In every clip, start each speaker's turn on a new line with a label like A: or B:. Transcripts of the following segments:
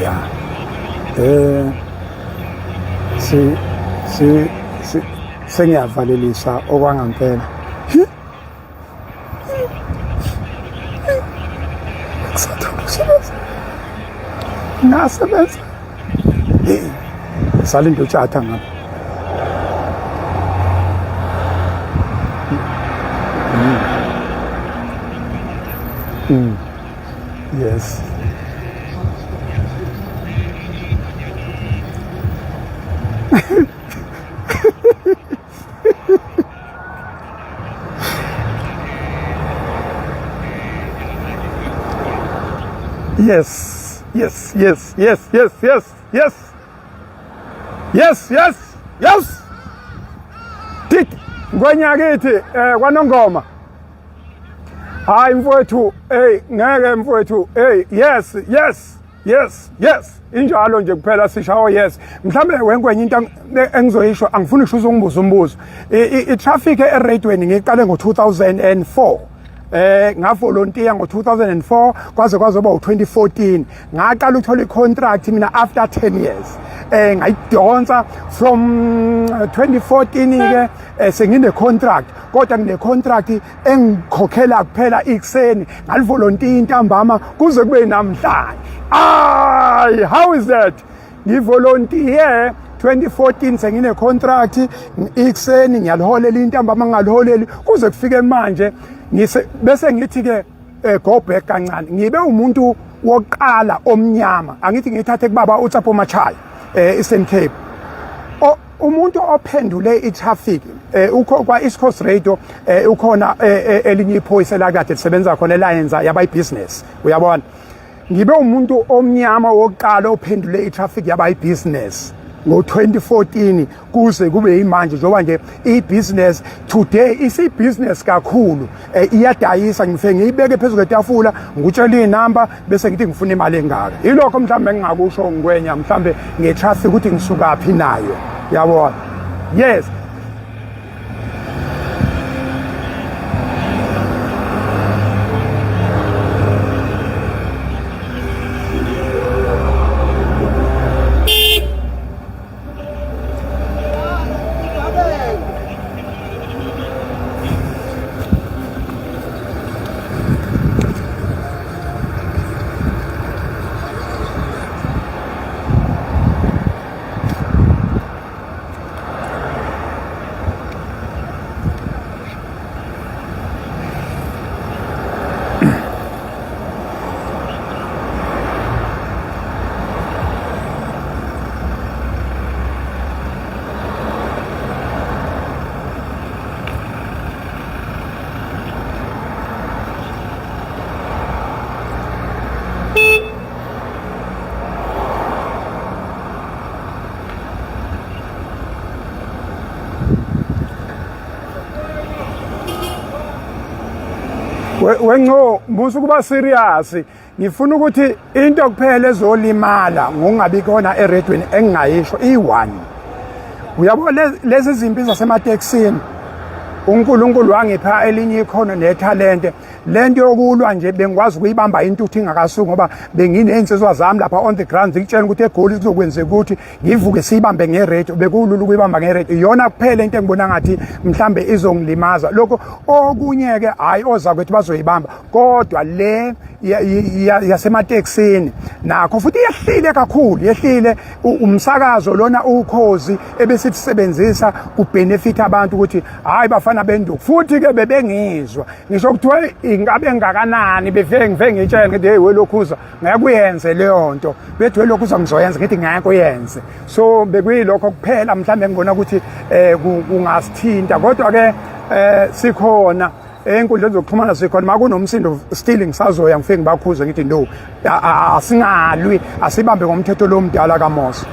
A: ya sengiyavalelisa okwangampela nasebenza salinto tshata ngapha yes yes tik ngwanyakithi kwanongoma hayi mfowethu ngeke mfowethu yes injalo nje kuphela sishawo yes mhlambe wenkwenye into engizoyisho angifuni usho uzongibuza umbuzo i-traffic eRadweni ngiqale ngo-2004 ngavolunteer ngo-2004 kwaze kwazoba u-2014 ngaqala ukuthola i-contract mina after 10 years ngayidonsa from 2014 ke sengine contract kodwa ngine contract engikhokhela kuphela ikuseni ngalivolunteer intambama kuze kube namhlanje how is that ngivolunteer 2014 sengine contract ikuseni ngiyaliholela intambama ngaliholeli kuze kufike manje bese ngithi ke go back kancane ngibe umuntu wokuqala omnyama angithi ngithathe kubaba uTshapo Machaya Eastern Cape umuntu ophendule itraffic kwa East Coast Radio ukhona elinye iphoyisa la kade lisebenza khona eLions yaba ibusiness uyabona ngibe umuntu omnyama wokuqala ophendule itraffic yaba ibusiness ngo-2014 kuze kube yimanje njengoba nje i-business today isi-business kakhulu iyadayisa ngifike ngiyibeke phezulu kwetafula ngikutshela iy'namba bese ngithi ngifuna imali engaka yilokho mhlawumbe engingakusho ngikwenya mhlawumbe nge-traffic ukuthi ngisukaphi nayo yabona yes wenco musu kuba serious ngifuna ukuthi into kuphela ezolimala ngokungabi khona eRadweni engingayisho i1 uyabona lezi zimpi zasemateksini uNkulunkulu wangipha elinye ikhono netalente lento yokulwa nje bengikwazi ukuyibamba intuthu ingakasuki ngoba benginensizwa zami lapha on the ground ngikutshela ukuthi eGoli kuzokwenzeka ukuthi ngivuke siyibambe ngeRadio bekulula ukuyibamba ngeRadio iyona kuphela into engibona ngathi mhlambe izongilimaza lokho okunye ke hayi oza kwethu bazoyibamba kodwa le yasemateksini nakho futhi yehlile kakhulu yehlile umsakazo lona ukhozi ebesisebenzisa kubenefit abantu ukuthi hayi bafana benduku futhi ke bebengizwa ngisho kuthiwa ingabe ngakanani beveke ngitshela ngithi hey welokhuza ngeke kuyenze leyo nto bethi welokhuza ngizoyenza ngithi ngeke kuyenze so bekuyilokho kuphela mhlambe ngibona ukuthi kungasithinta kodwa ke sikhona enkundleni zokuxhumana sikhona makunomsindo still ngisazoya ngifike ngibakhuze ngithi no asingalwi asibambe ngomthetho lo mdala kaMosi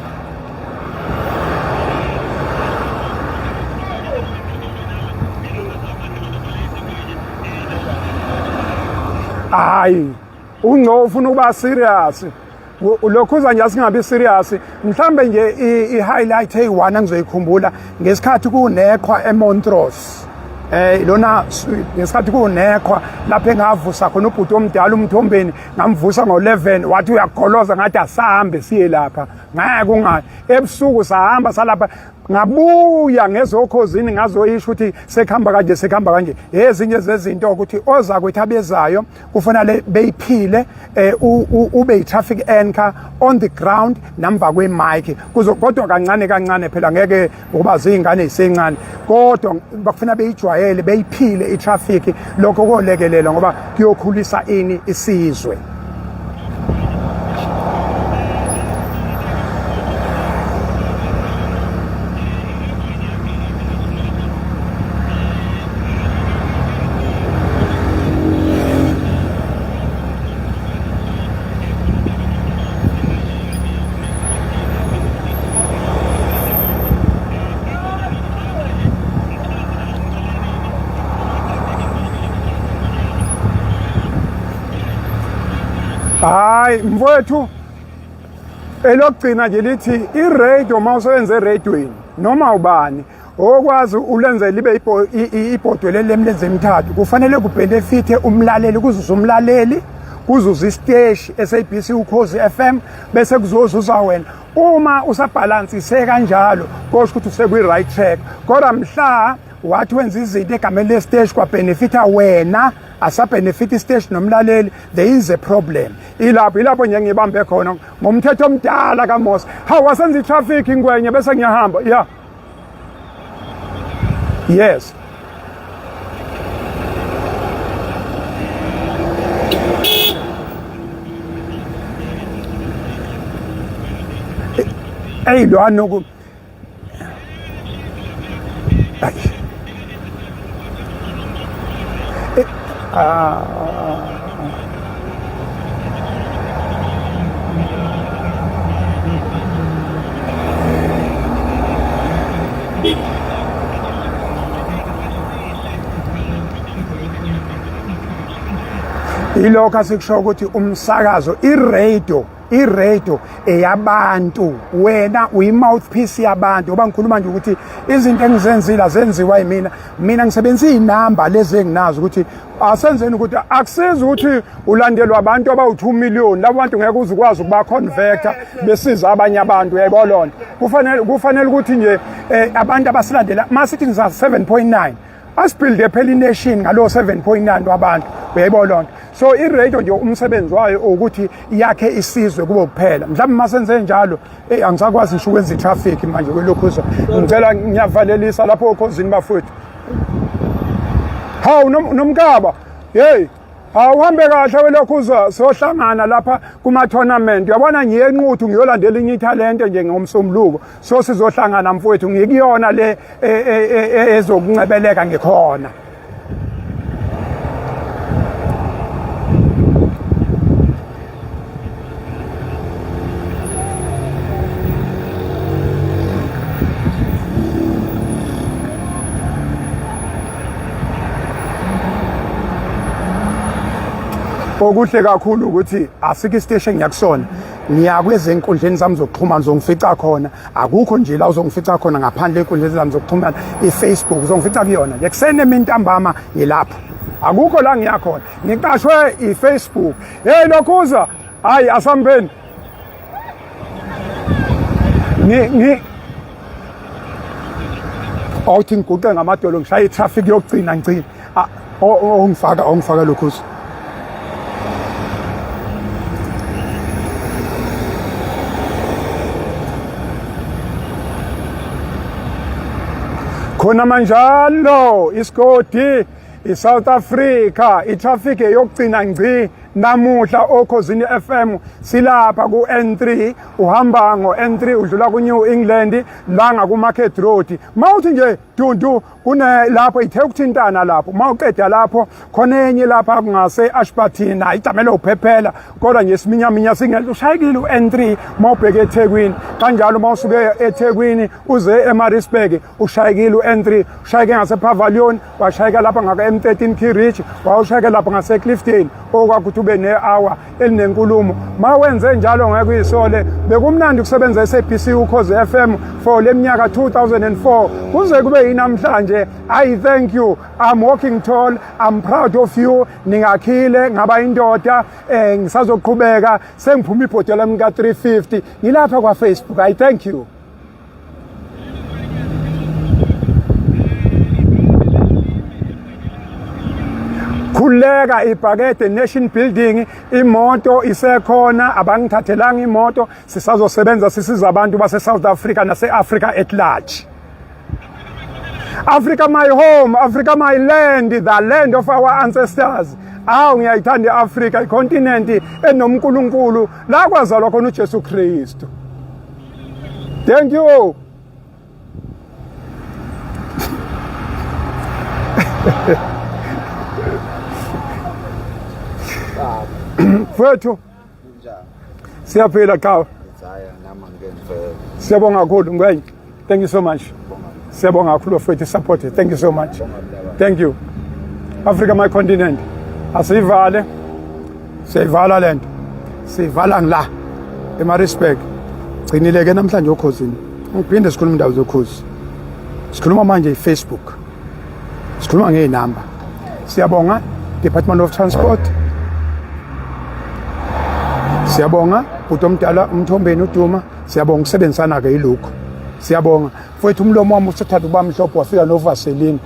A: hayi ungco ufuna ukuba serious lokhuza nje asingabi serious mhlambe nje i-highlight eyi1 engizoyikhumbula ngesikhathi kuneqhwa eMontrose lona ngesikhathi kunekhwa lapha engavusa khona ubhuti omdala uMthombeni ngamvusa ngo11 wathi uyagoloza ngathi asahambe siye lapha ngeke ungani ebusuku sahamba salapha ngabuya ngezokhozini ngazoyisho ukuthi sekhamba kanje ezinye zezinto ukuthi oza kwethi abezayo kufanele beyiphile ube traffic anchor on the ground namva kwemic kodwa kancane phela ngeke ukuba zingane ezisencane kodwa bakufuna beyijwayele beyiphile itraffic lokho kolekelela ngoba kuyokhulisa ini isizwe. Hayi mfowethu elokugcina nje lithi iradio mawusebenza eradioini noma ubani okwazi ulenze libe ibhodwe lemlenze emithathu kufanele kubenefite umlaleli kuzuza umlaleli kuzuza isiteshi SABC Ukhozi FM bese kuzozuza wena uma usabalansise kanjalo kusho ukuthi usekwi right track kodwa mhla wathi wenza izinto egameni lesiteshi kwabenefita wena asabenefit isiteshi nomlaleli there is a problem ilapho nje ngibambe khona ngomthetho omdala kaMose wasenza itraffic ingwenye bese ngiyahamba yeah yes lo anoku ilokho asikusho ukuthi umsakazo iradio eyabantu wena uyi-mouthpiece yabantu oba ngikhuluma nje ukuthi izinto engizenzile zenziwa mina ngisebenzisa iy'namba lezi enginazo ukuthi asenzeni ukuthi akusizi ukuthi ulandelwa abantu abawu2 million labo bantu ngeke uze ukwazi ukuba-converta besiza abanye abantu uyayibona kufanele ukuthi nje abantu abasilandela masithi ngisa 7.9 asibuilde phela ination ngalo 7.9 wabantu uyayibona lonto so iradio nje umsebenzi wayo ukuthi yakhe isizwe kube kuphela mhlawumbe masenze njalo angisakwazi ngisho ukwenza itraffic manje kwelokhuza ngicela ngiyavalelisa lapho okhozini bafowethu hawu nomkaba hey awuhambe kahle welokhuza sohlangana lapha kuma-tournament uyabona ngiyenquthu ngiyolandela inye ithalente nje ngomsombuluko so sizohlangana mfowethu ngikuyona le ezokuncebeleka ngikhona okuhle kakhulu ukuthi asike isiteshi engiyakusona ngiyakwezenkundleni zami zokuxhumana zongifica khona akukho nje la uzongifica khona ngaphandle enkundleni zami zokuxhumana iFacebook uzongifica kuyona nje kusene emini ntambama yilapho akukho la ngiyakhona ngiqashwe iFacebook hey lokhuza hayi asambeni awuthi ngiguqe ngamadolo ngishaya itraffic yokugcina ngicina ongifaka lokhuza khona manjalo isigodi iSouth Africa itraffic eyokugcina ngci namuhla okhozini FM silapha ku N3 uhamba ngo N3 udlula ku New England la ngaku Market Road mawuthi nje dundu kune lapho ithe ukuthintana lapho mawuqeda lapho khona enye lapha kungase Ashburton icamela uphephela kodwa nje siminyaminya singela ushayekile uN3 mawubheke eThekwini kanjalo mawusuke eThekwini uze eMaritzburg ushayekile uN3 ushayeke ngase Pavilion washayeka lapha ngaka M13 Key Ridge wawushayeka lapha ngase Clifton okwakuthi ube ne-hour elinenkulumo mawenze njalo ngeke uyisole bekumnandi ukusebenza eSABC Ukhozi FM for leminyaka 2004 kuze kube day namhlanje. I thank you. I'm walking tall. I'm proud of you. Ningakhile ngaba indoda ngisazoqhubeka sengiphuma ibhodo lami ka 350 ngilapha kwa Facebook. I thank you. Khuleka ibhakede nation building imoto isekhona abangithathelanga imoto sisazosebenza sisiza abantu base South Africa nase Africa at large. Africa my home, Africa my land, the land of our ancestors. Awu ngiyayithanda iAfrica, icontinent enonkulunkulu la kwazalwa khona uJesu Kristu. Thank you. Mfowethu siyaphila cha siyabonga kakhulu ngwenye. Thank you so much. Siyabonga kakhulu mfowethu support. Thank you so much. Thank you. Africa my continent. Asivale siyivala lento siyivala ngila eMaritzburg. Gcinileke namhlanje ukhosini ngiphinde sikhuluma indawo zokhosi. Sikhuluma manje eFacebook. Sikhuluma ngeenamba. Siyabonga Department of Transport. Siyabonga uTomdala umthombeni uDuma. Siyabonga ukusebenzisana ke yilokho. Siyabonga mfowethu umlomo wami usathatha ubamhlophe wafika novaseline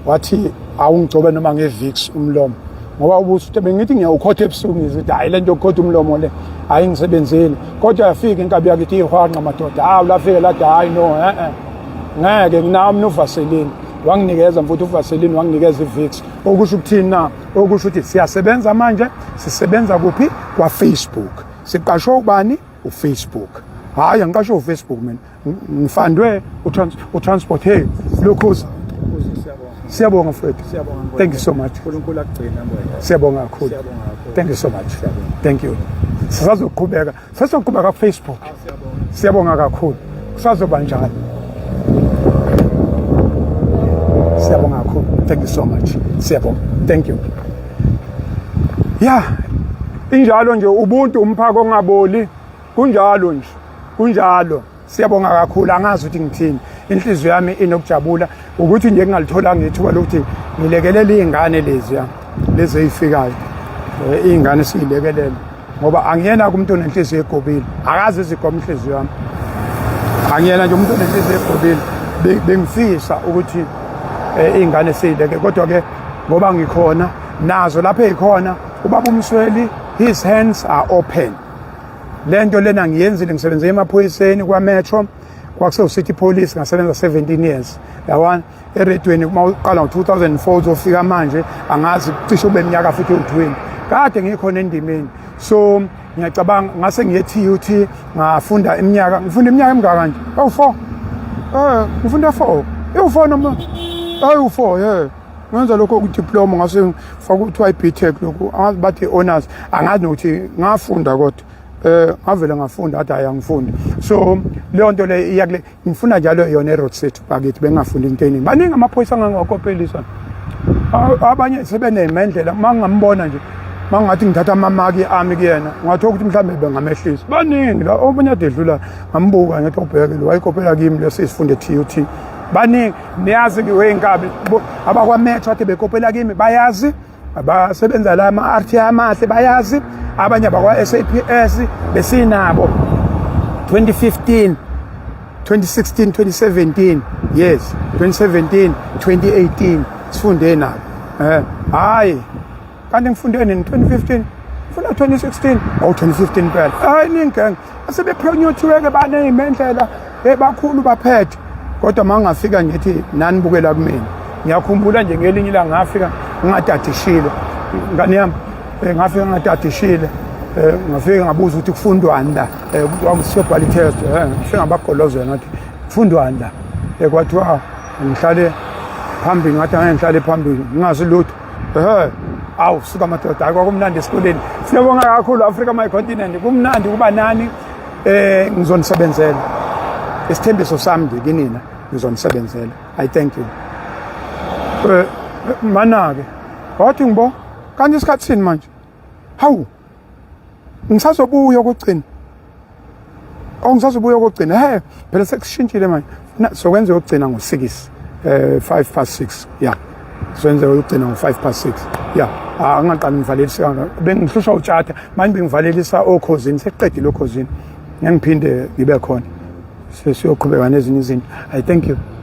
A: wathi awungcobe noma ngevix umlomo ngoba ubusuthi bengithi ngiyawukhotha ebusuku ngizithi hayi lento yokukhotha umlomo le ayingisebenzeli kodwa yafika inkabi yakithi ihwanqa madoda hawu lafike lathi hayi no ngeke nginami novaseline wanginikeza mfowethu uvaseline wanginikeza ivix okusho ukuthini na okusho ukuthi siyasebenza manje sisebenza kuphi kwa Facebook siqashwe ubani uFacebook hayi angiqashwe uFacebook mina ngifandwe uTransport hey lokhozi siyabonga mfowethu siyabonga thank you so much uNkulunkulu akugcina ngoba siyabonga kakhulu thank you so much thank you sisazoqhubeka ku Facebook siyabonga kakhulu kusazoba njalo siyabonga kakhulu thank you so much siyabonga thank you yeah injalo nje ubuntu umphako ongaboli kunjalo nje kunjalo siyabonga kakhulu angazi ukuthi ngithini inhliziyo yami inokujabula ukuthi nje ngingalithola ngithuba lokuthi ngilekelele izingane lezi ezifikayo izingane siyilekelele ngoba angiyena kumuntu onenhliziyo egobile akazi izigoma inhliziyo yami angiyena nje umuntu onenhliziyo egobile bengifisa ukuthi izingane siyileke kodwa ke ngoba ngikhona nazo lapha ezikhona ubaba uMsweli his hands are open lento lena ngiyenzile ngisebenze emaphoyiseni kwa Metro kwakusewu City Police ngasebenza 17 years yawani eredweni uma uqala ngo2004 uzofika manje angazi cishe ube iminyaka futhi u20 kade ngikhona endimeni so ngiyacabanga ngase ngiye TUT ngifunda iminyaka emingaka nje awu4 ngifunda 4 u4 noma awu4 yeah ngenza lokho ku diploma ngase ngifaka ukuthi iBTech lokho angazi bathi honors angazi nokuthi ngafunda kodwa ngavela ngafunda athi ayangifundi so leyo nto le iyakule ngifuna njalo yona eRoad City bakithi bengafundi into eningi baningi amaphoyisa angangakopelisa abanye sebenemendlela mangambona nje mangathi ngithatha amamaki ami kuyena ngathola ukuthi mhlambe bengamehlisa baningi la obunye adedlula ngambuka ngathi ubheke lo wayikopela kimi lesisifunde TUT baningi niyazi ngeweinkabi abakwa Metro athi bekopela kimi bayazi abasebenza la ama RTI amahle bayazi abanye bakwa SAPS besinabo 2015 2016 2017 yes 2017 2018 sifunde nabo hayi kanti ngifunde nini 2015 funa 2016 awu 2015 phela hayi ningi asebephonyothiwe ke banezimendlela bakhulu baphethe kodwa mangafika ngithi nani bukela kumina ngiyakhumbula nje ngelinye la ngafika ngingadadishile ngani yami ngafika ngingadadishile ngafika ngabuza ukuthi kufundwani la kwakusobhala test ngafika ngabagolozela ngathi kufundwani la kwathiwa ngihlale phambili ngathi ngihlale phambili ngingazi lutho awu suka madoda kwakumnandi esikoleni siyabonga kakhulu Africa my continent kumnandi kuba nani ngizonisebenzela isithembiso sami nje kinina ngizonisebenzela I thank you manake wathi ngibo kanti isikhathi sini manje hawu ngisazobuya ukugcina ngisazobuya ukugcina phela sekushintshile manje sokwenza ukugcina ngo6 6:05 yeah senze ukugcina ngo6:05 yeah angaqala ngivalelisa bengihlushwa utshata manje bengivalelisa okhosini seqedile okhosini ngiphinde ngibe khona sesiyoqhubeka nezinye izinto I thank you.